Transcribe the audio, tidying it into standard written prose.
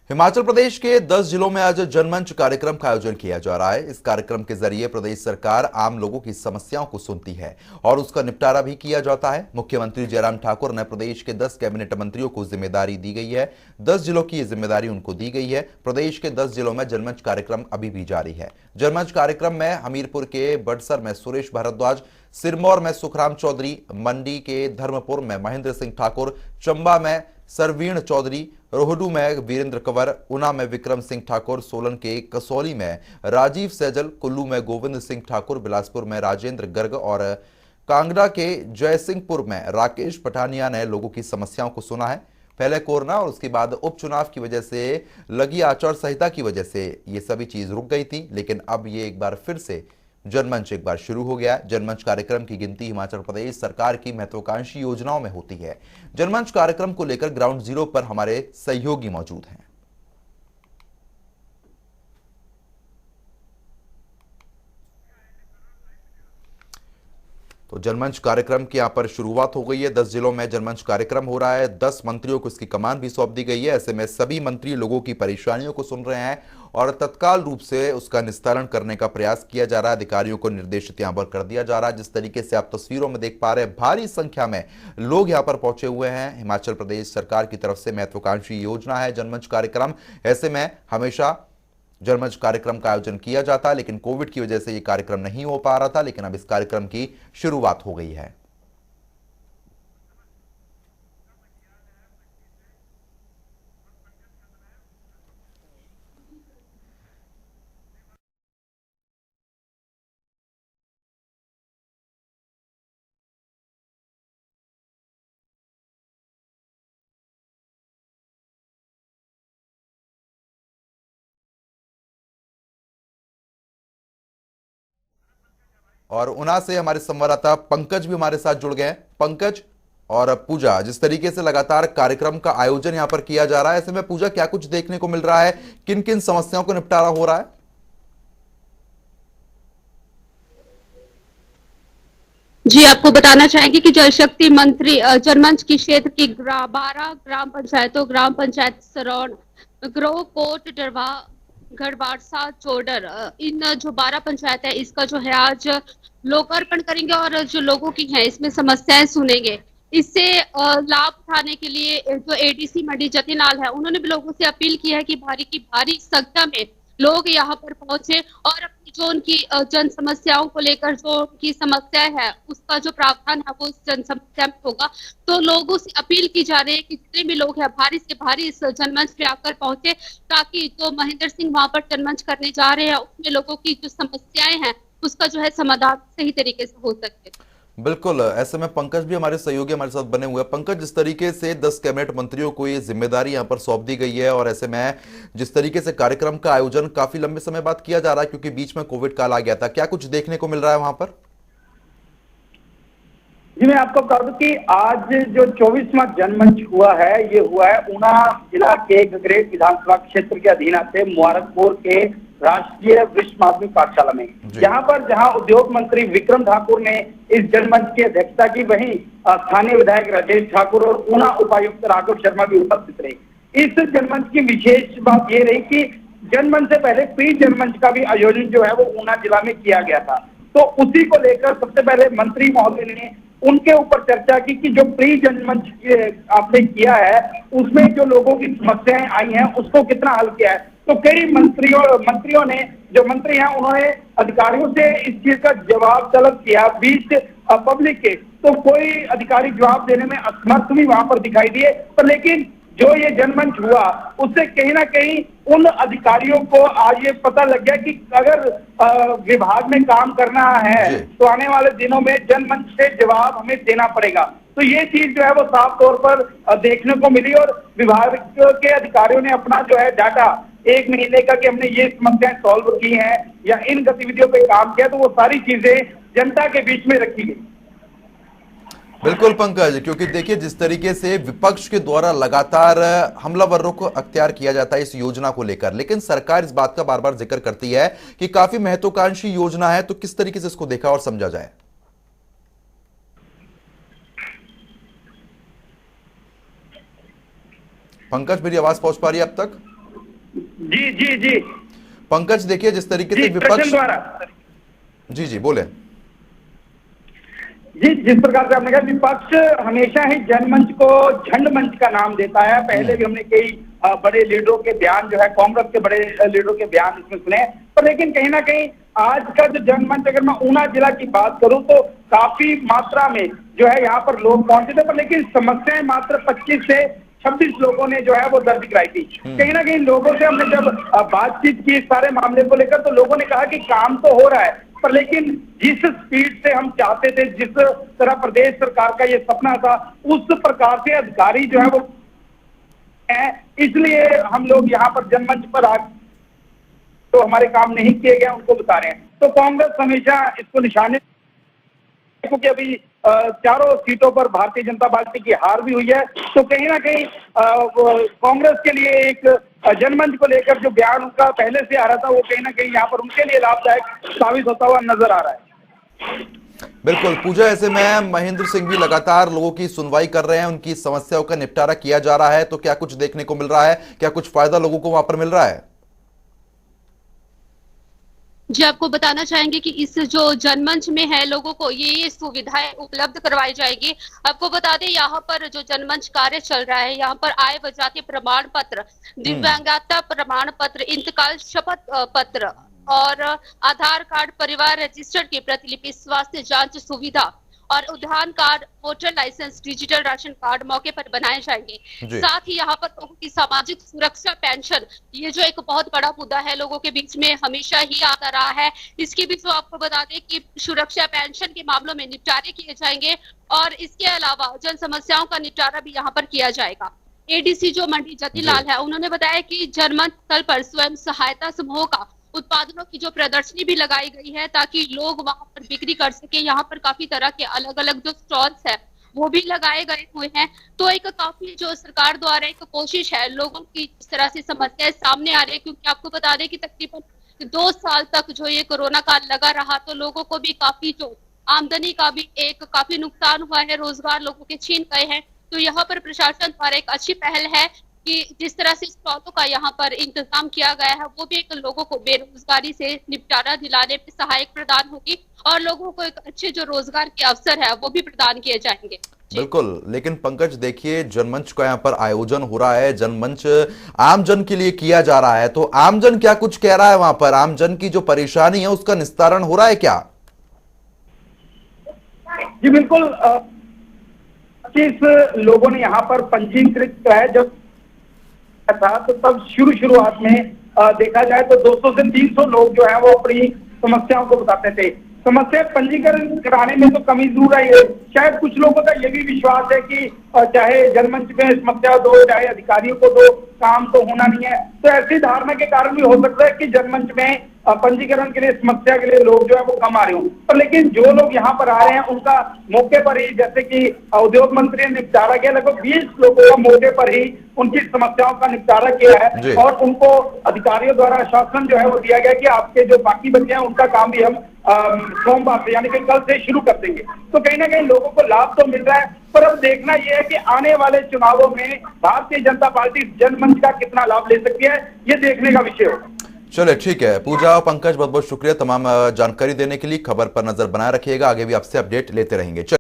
हिमाचल प्रदेश के 10 जिलों में आज जनमंच कार्यक्रम का आयोजन किया जा रहा है। इस कार्यक्रम के जरिए प्रदेश सरकार आम लोगों की समस्याओं को सुनती है और उसका निपटारा भी किया जाता है। मुख्यमंत्री जयराम ठाकुर ने प्रदेश के 10 कैबिनेट मंत्रियों को जिम्मेदारी दी गई है। 10 जिलों की ये जिम्मेदारी उनको दी गई है। प्रदेश के 10 जिलों में जनमंच कार्यक्रम अभी भी जारी है। जनमंच कार्यक्रम में हमीरपुर के बड़सर में सुरेश भारद्वाज, सिरमौर में सुखराम चौधरी, मंडी के धर्मपुर में महेंद्र सिंह ठाकुर, चंबा में सरवीण चौधरी, रोहडू में वीरेंद्र कंवर, ऊना में विक्रम सिंह ठाकुर, सोलन के कसौली में राजीव सैजल, कुल्लू में गोविंद सिंह ठाकुर, बिलासपुर में राजेंद्र गर्ग और कांगड़ा के जयसिंहपुर में राकेश पठानिया ने लोगों की समस्याओं को सुना है। पहले कोरोना और उसके बाद उपचुनाव की वजह से लगी आचार संहिता की वजह से ये सभी चीज रुक गई थी, लेकिन अब ये एक बार फिर से जनमंच एक बार शुरू हो गया। जनमंच कार्यक्रम की गिनती हिमाचल प्रदेश सरकार की महत्वाकांक्षी योजनाओं में होती है। जनमंच कार्यक्रम को लेकर ग्राउंड जीरो पर हमारे सहयोगी मौजूद हैं। तो जनमंच कार्यक्रम की यहां पर शुरुआत हो गई है। 10 जिलों में जनमंच कार्यक्रम हो रहा है। 10 मंत्रियों को इसकी कमान भी सौंप दी गई है। ऐसे में सभी मंत्री लोगों की परेशानियों को सुन रहे हैं और तत्काल रूप से उसका निस्तारण करने का प्रयास किया जा रहा है। अधिकारियों को निर्देशित यहां पर कर दिया जा रहा है। जिस तरीके से आप तस्वीरों में देख पा रहे हैं, भारी संख्या में लोग यहां पर पहुंचे हुए हैं। हिमाचल प्रदेश सरकार की तरफ से महत्वाकांक्षी योजना है जनमंच कार्यक्रम। ऐसे में हमेशा जनमंच कार्यक्रम का आयोजन किया जाता है, लेकिन कोविड की वजह से यह कार्यक्रम नहीं हो पा रहा था, लेकिन अब इस कार्यक्रम की शुरुआत हो गई है। और ऊना से हमारे संवाददाता पंकज भी हमारे साथ जुड़ गए हैं। पंकज और पूजा, जिस तरीके से लगातार कार्यक्रम का आयोजन यहां पर किया जा रहा है, ऐसे में पूजा क्या कुछ देखने को मिल रहा है, किन किन समस्याओं को निपटारा हो रहा है? जी, आपको बताना चाहेंगे कि जल शक्ति मंत्री जनमंच की क्षेत्र की 12 ग्राम पंचायतों, ग्राम पंचायत सरौन, ग्रोह कोट, डरवा, गढ़वाड़सा, चोडर, इन जो 12 पंचायत है, इसका जो है आज लोकार्पण करेंगे और जो लोगों की हैं इसमें समस्याएं सुनेंगे। इससे लाभ उठाने के लिए जो एडीसी मंडी जतिन लाल है, उन्होंने भी लोगों से अपील की है कि भारी की भारी संख्या में लोग यहाँ पर पहुंचे और अपनी जो उनकी जन समस्याओं को लेकर जो उनकी समस्या है उसका जो प्रावधान है वो इस जन समस्या में होगा। तो लोगों से अपील की जा रही है कि जितने भी लोग हैं भारी से भारी इस जनमंच पे आकर पहुंचे, ताकि जो महेंद्र सिंह वहां पर जनमंच करने जा रहे हैं उसमें लोगों की जो समस्याएं हैं उसका जो है समाधान सही तरीके से हो सके। बिल्कुल, ऐसे में पंकज भी हमारे सहयोगी हमारे साथ बने हुए हैं। पंकज, जिस तरीके से 10 कैबिनेट मंत्रियों को ये जिम्मेदारी यहां पर सौंप दी गई है और ऐसे में जिस तरीके से कार्यक्रम का आयोजन काफी लंबे समय बाद किया जा रहा है, क्योंकि बीच में कोविड काल आ गया था, क्या कुछ देखने को मिल रहा है वहां पर? जी, मैं आपको बता दूं कि आज जो 24वां जनमंच हुआ है, ये हुआ है ऊना जिला के गगरेट विधानसभा क्षेत्र के अधीन आते मुबारकपुर के राष्ट्रीय वरिष्ठ माध्यमिक पाठशाला में। यहाँ पर जहाँ उद्योग मंत्री विक्रम ठाकुर ने इस जनमंच की अध्यक्षता की, वहीं स्थानीय विधायक राजेश ठाकुर और ऊना उपायुक्त राघव शर्मा भी उपस्थित रहे। इस जनमंच की विशेष बात ये रही कि जनमंच से पहले प्री जनमंच का भी आयोजन जो है वो ऊना जिला में किया गया था। तो उसी को लेकर सबसे पहले मंत्री महोदय ने उनके ऊपर चर्चा की कि जो प्री जनमंच आपने किया है उसमें जो लोगों की समस्याएं आई हैं उसको कितना हल किया है। तो कई मंत्रियों ने, जो मंत्री हैं, उन्होंने अधिकारियों से इस चीज का जवाब तलब किया बीच पब्लिक के। तो कोई अधिकारी जवाब देने में असमर्थ भी वहां पर दिखाई दिए, पर लेकिन जो ये जनमंच हुआ उससे कहीं ना कहीं उन अधिकारियों को आज ये पता लग गया कि अगर विभाग में काम करना है तो आने वाले दिनों में जनमंच से जवाब हमें देना पड़ेगा। तो ये चीज जो है वो साफ तौर पर देखने को मिली और विभाग के अधिकारियों ने अपना जो है डाटा 1 महीने का कि हमने ये समस्याएं सॉल्व की हैं या इन गतिविधियों पे काम किया, तो वो सारी चीजें जनता के बीच में रखी गई। बिल्कुल पंकज, क्योंकि देखिए जिस तरीके से विपक्ष के द्वारा लगातार हमलावर रुख अख्तियार किया जाता है इस योजना को लेकर, लेकिन सरकार इस बात का बार बार जिक्र करती है कि काफी महत्वाकांक्षी योजना है, तो किस तरीके से इसको देखा और समझा जाए? पंकज, मेरी आवाज पहुंच पा रही है अब तक? जी जी जी पंकज देखिए, जिस तरीके से जी, विपक्ष, प्रश्न द्वारा जी जी बोले। जी, जिस प्रकार से आपने कहा, विपक्ष हमेशा ही जनमंच को झंड मंच का नाम देता है। पहले भी हमने कई बड़े लीडरों के बयान जो है, कांग्रेस के बड़े लीडरों के बयान इसमें सुने, पर लेकिन कहीं ना कहीं आज का जो जनमंच, अगर मैं ऊना जिला की बात करूं तो काफी मात्रा में जो है यहाँ पर लोग पहुंचे थे, पर लेकिन समस्याएं मात्र 25 से 26 लोगों ने जो है वो दर्ज कराई थी। कहीं ना कहीं लोगों से हमने जब बातचीत की इस सारे मामले को लेकर, तो लोगों ने कहा कि काम तो हो रहा है, पर लेकिन जिस स्पीड से हम चाहते थे, जिस तरह प्रदेश सरकार का ये सपना था, उस प्रकार से अधिकारी जो है वो है, इसलिए हम लोग यहाँ पर जनमंच पर आ तो हमारे काम नहीं किए गए उनको बता रहे हैं। तो कांग्रेस हमेशा इसको निशाने, क्योंकि अभी चारों सीटों पर भारतीय जनता पार्टी की हार भी हुई है, तो कहीं ना कहीं कांग्रेस के लिए एक जनमंच को लेकर जो बयान उनका पहले से आ रहा था, वो कहीं ना कहीं यहाँ पर उनके लिए लाभदायक साबित होता हुआ नजर आ रहा है। बिल्कुल पूजा, ऐसे में महेंद्र सिंह भी लगातार लोगों की सुनवाई कर रहे हैं, उनकी समस्याओं का निपटारा किया जा रहा है, तो क्या कुछ देखने को मिल रहा है, क्या कुछ फायदा लोगों को वहां पर मिल रहा है? जी, आपको बताना चाहेंगे कि इस जो जनमंच में है, लोगों को ये सुविधाएं उपलब्ध करवाई जाएगी। आपको बता दें, यहाँ पर जो जनमंच कार्य चल रहा है, यहाँ पर आय व जाति प्रमाण पत्र, दिव्यांगता प्रमाण पत्र, इंतकाल शपथ पत्र और आधार कार्ड, परिवार रजिस्टर की प्रतिलिपि, स्वास्थ्य जांच सुविधा और उद्यान card, voter licence, digital ration card मौके पर बनाए जाएंगे। साथ ही यहाँ पर लोगों की सामाजिक सुरक्षा पेंशन, ये जो एक बहुत बड़ा मुद्दा है, लोगों के बीच में हमेशा ही आता रहा है, इसकी भी जो आपको बता दें कि सुरक्षा पेंशन के मामलों में निपटारे किए जाएंगे और इसके अलावा जन समस्याओं का निपटारा भी यहाँ पर किया जाएगा। एडीसी जो मंडी जतिलाल है, उन्होंने बताया कि जनमंच स्थल पर स्वयं सहायता समूह का उत्पादनों की जो प्रदर्शनी भी लगाई गई है, ताकि लोग वहां पर बिक्री कर सके। यहाँ पर काफी तरह के अलग अलग जो स्टॉल्स है वो भी लगाए गए हुए हैं। तो एक काफी जो सरकार द्वारा एक कोशिश है, लोगों की इस तरह से समस्याएं सामने आ रही है, क्योंकि आपको बता दें कि तकरीबन 2 साल तक जो ये कोरोना काल लगा रहा, तो लोगों को भी काफी जो आमदनी का भी एक काफी नुकसान हुआ है, रोजगार लोगों के छीन गए हैं। तो यहाँ पर प्रशासन द्वारा एक अच्छी पहल है कि जिस तरह से स्टॉलों का यहाँ पर इंतजाम किया गया है, वो भी एक लोगों को बेरोजगारी से निपटारा दिलाने में सहायक प्रदान होगी और लोगों को एक अच्छे जो रोजगार के अवसर है वो भी प्रदान किए जाएंगे। बिल्कुल, लेकिन पंकज देखिए, जनमंच का यहाँ पर आयोजन हो रहा है, जनमंच आमजन के लिए किया जा रहा है, तो आमजन क्या कुछ कह रहा है वहां पर? आमजन की जो परेशानी है उसका निस्तारण हो रहा है क्या? जी बिल्कुल, 25 लोगों ने यहाँ पर पंजीकृत किया है। जब था तो तब शुरुआत में देखा जाए तो 200 से 300 लोग जो है वो अपनी समस्याओं को बताते थे। समस्या पंजीकरण कराने में तो कमी जरूर आई है। शायद कुछ लोगों का ये भी विश्वास है कि चाहे जनमंच में समस्या दो, चाहे अधिकारियों को दो, काम तो होना नहीं है। तो ऐसी धारणा के कारण भी हो सकता है कि जनमंच में पंजीकरण के लिए, समस्या के लिए लोग जो है वो कम आ रहे हो। पर लेकिन जो लोग यहाँ पर आ रहे हैं उनका मौके पर ही, जैसे कि उद्योग मंत्री ने निपटारा किया, लगभग 20 लोगों का मौके पर ही उनकी समस्याओं का निपटारा किया है और उनको अधिकारियों द्वारा आश्वासन जो है वो दिया गया कि आपके जो बाकी बच्चे हैं उनका काम भी हम सोमवार से यानी कि कल से शुरू कर देंगे। तो कहीं ना कहीं लोगों को लाभ तो मिल रहा है, पर अब देखना यह है कि आने वाले चुनावों में भारतीय जनता पार्टी जनमंच का कितना लाभ ले सकती है, ये देखने का विषय होगा। चलिए ठीक है पूजा और पंकज, बहुत बहुत शुक्रिया तमाम जानकारी देने के लिए। खबर पर नजर बनाए रखिएगा, आगे भी आपसे अपडेट लेते रहेंगे।